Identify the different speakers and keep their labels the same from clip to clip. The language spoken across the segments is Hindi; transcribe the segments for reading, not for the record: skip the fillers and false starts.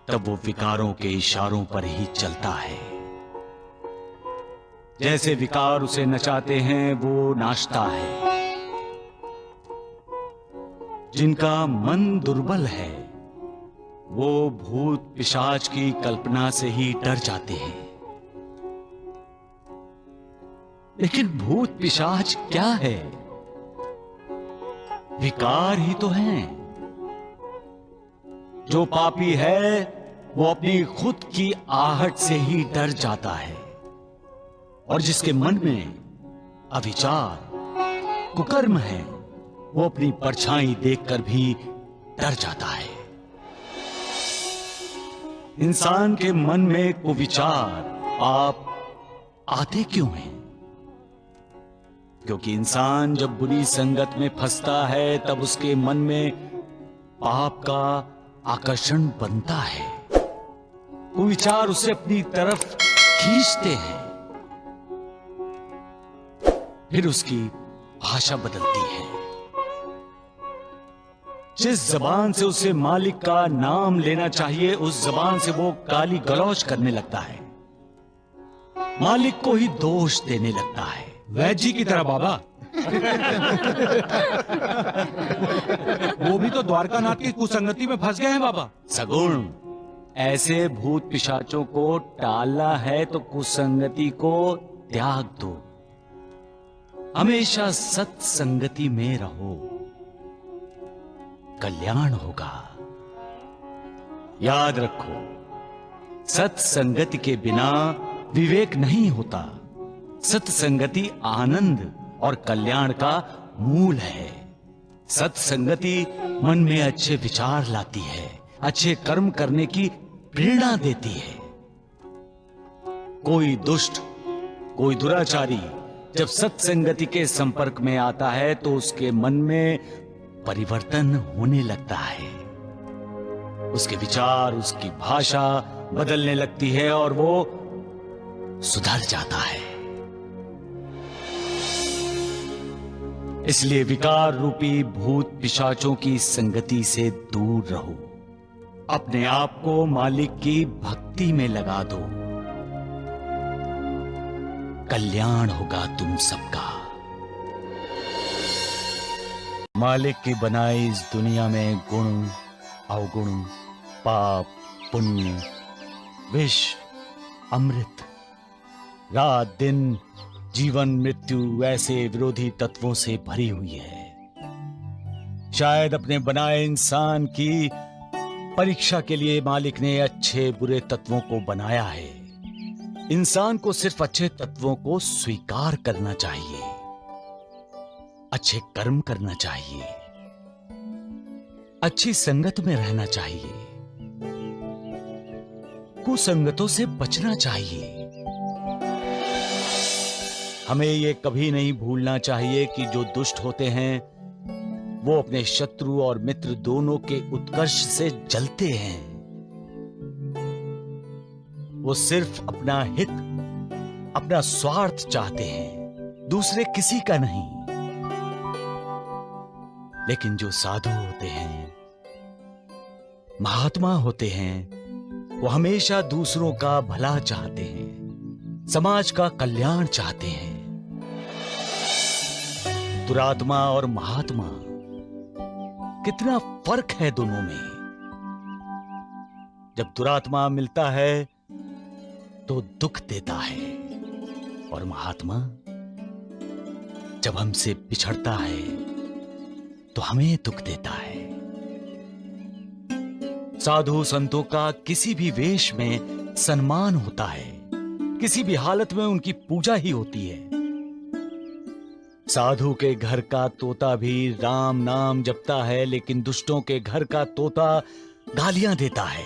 Speaker 1: तब वो विकारों के इशारों पर ही चलता है। जैसे विकार उसे नचाते हैं वो नाचता है। जिनका मन दुर्बल है वो भूत पिशाच की कल्पना से ही डर जाते हैं। लेकिन भूत पिशाच क्या है? विकार ही तो हैं। जो पापी है वो अपनी खुद की आहट से ही डर जाता है, और जिसके मन में अविचार कुकर्म है वो अपनी परछाई देखकर भी डर जाता है। इंसान के मन में कुविचार पाप आते क्यों हैं? क्योंकि इंसान जब बुरी संगत में फंसता है तब उसके मन में पाप का आकर्षण बनता है। कुविचार उसे अपनी तरफ खींचते हैं। फिर उसकी भाषा बदलती है। जिस जबान से उसे मालिक का नाम लेना चाहिए उस जबान से वो गाली गलौज करने लगता है। मालिक को ही दोष देने लगता है।
Speaker 2: वैद्य जी की तरह बाबा। वो भी तो द्वारकानाथ की कुसंगति में फंस गए हैं बाबा।
Speaker 1: सगुण, ऐसे भूत पिशाचों को टालना है तो कुसंगति को त्याग दो। हमेशा सत्संगति में रहो, कल्याण होगा। याद रखो, सत्संगति के बिना विवेक नहीं होता। सत्संगति आनंद और कल्याण का मूल है। सत्संगति मन में अच्छे विचार लाती है, अच्छे कर्म करने की प्रेरणा देती है। कोई दुष्ट, कोई दुराचारी जब सत्संगति के संपर्क में आता है तो उसके मन में परिवर्तन होने लगता है। उसके विचार, उसकी भाषा बदलने लगती है और वो सुधर जाता है। इसलिए विकार रूपी भूत पिशाचों की संगति से दूर रहो। अपने आप को मालिक की भक्ति में लगा दो। कल्याण होगा तुम सबका। मालिक की बनाई इस दुनिया में गुण, अवगुण, पाप, पुण्य, विष, अमृत, रात दिन, जीवन मृत्यु ऐसे विरोधी तत्वों से भरी हुई है। शायद अपने बनाए इंसान की परीक्षा के लिए मालिक ने अच्छे बुरे तत्वों को बनाया है। इंसान को सिर्फ अच्छे तत्वों को स्वीकार करना चाहिए, अच्छे कर्म करना चाहिए, अच्छी संगत में रहना चाहिए, कुसंगतों से बचना चाहिए। हमें ये कभी नहीं भूलना चाहिए कि जो दुष्ट होते हैं वो अपने शत्रु और मित्र दोनों के उत्कर्ष से जलते हैं। वो सिर्फ अपना हित, अपना स्वार्थ चाहते हैं, दूसरे किसी का नहीं। लेकिन जो साधु होते हैं, महात्मा होते हैं, वो हमेशा दूसरों का भला चाहते हैं, समाज का कल्याण चाहते हैं। दुरात्मा और महात्मा, कितना फर्क है दोनों में। जब दुरात्मा मिलता है तो दुख देता है, और महात्मा जब हमसे बिछड़ता है तो हमें दुख देता है। साधु संतों का किसी भी वेश में सम्मान होता है, किसी भी हालत में उनकी पूजा ही होती है। साधु के घर का तोता भी राम नाम जपता है, लेकिन दुष्टों के घर का तोता गालियां देता है।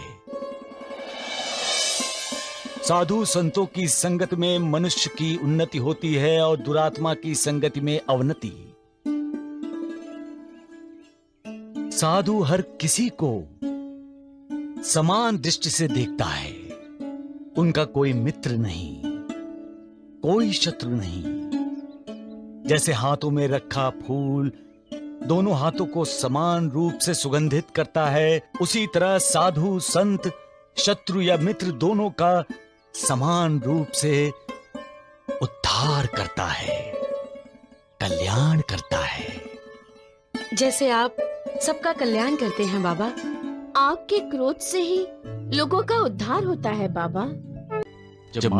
Speaker 1: साधु संतों की संगत में मनुष्य की उन्नति होती है और दुरात्मा की संगति में अवनति। साधु हर किसी को समान दृष्टि से देखता है। उनका कोई मित्र नहीं, कोई शत्रु नहीं। जैसे हाथों में रखा फूल दोनों हाथों को समान रूप से सुगंधित करता है, उसी तरह साधु संत शत्रु या मित्र दोनों का समान रूप से उद्धार करता है, कल्याण करता है।
Speaker 3: जैसे आप सबका कल्याण करते हैं बाबा।
Speaker 4: आपके क्रोध से ही लोगों का उद्धार होता है बाबा।
Speaker 1: जब